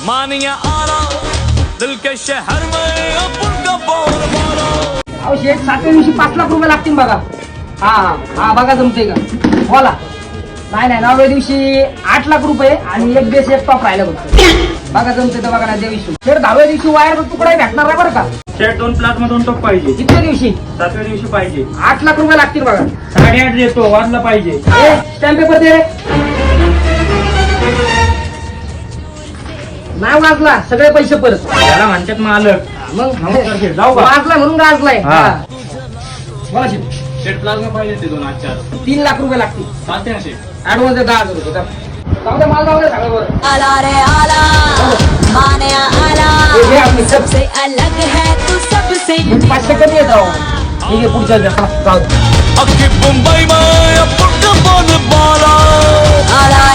मानिया आला दिल के शहर में अपन का बोलबाला। अहो शेठ 7व्या दिवशी 5 लाख रुपये लागतील बघा. हा बघा जमते का बोला. नाही 9व्या दिवशी 8 लाख रुपये आणि एक बेस एक टॉप राहिला फक्त. बघा जमते तर बघा ना दिवशी. शेठ 10व्या दिवशी वायर तुकडा भेटणार आहे बरं का. शेट 2 प्लॉट मधून टॉप पाहिजे. कितव्या दिवशी 7व्या दिवशी पाहिजे. 8 लाख रुपये लागतील बघा. 8.5 देतो वाजला पाहिजे. स्टॅम्प पेपर दे रे. नाही वाजला सगळे पैसे परत. त्याला म्हणतात मालक. मग नमस्कार जाऊ का? वाजला म्हणून गाजलाय. हा. बोला शेठ. शेट प्लाझ्मा पाहिजे ते 2 आजच्या 3 लाख रुपये लागतील. चालते ना शेट. ऍडव्हान्स 10,000 रुपये. जाऊ दे माल जाऊ दे सगळं बरं. आला रे आला माने आला हे आपली सब सबसे अलग है तू सबसे 500 कमी येत राहू. ठीक आहे पुढच्या जाऊ दे. अखी मुंबई में अपन का बोलबाला। आला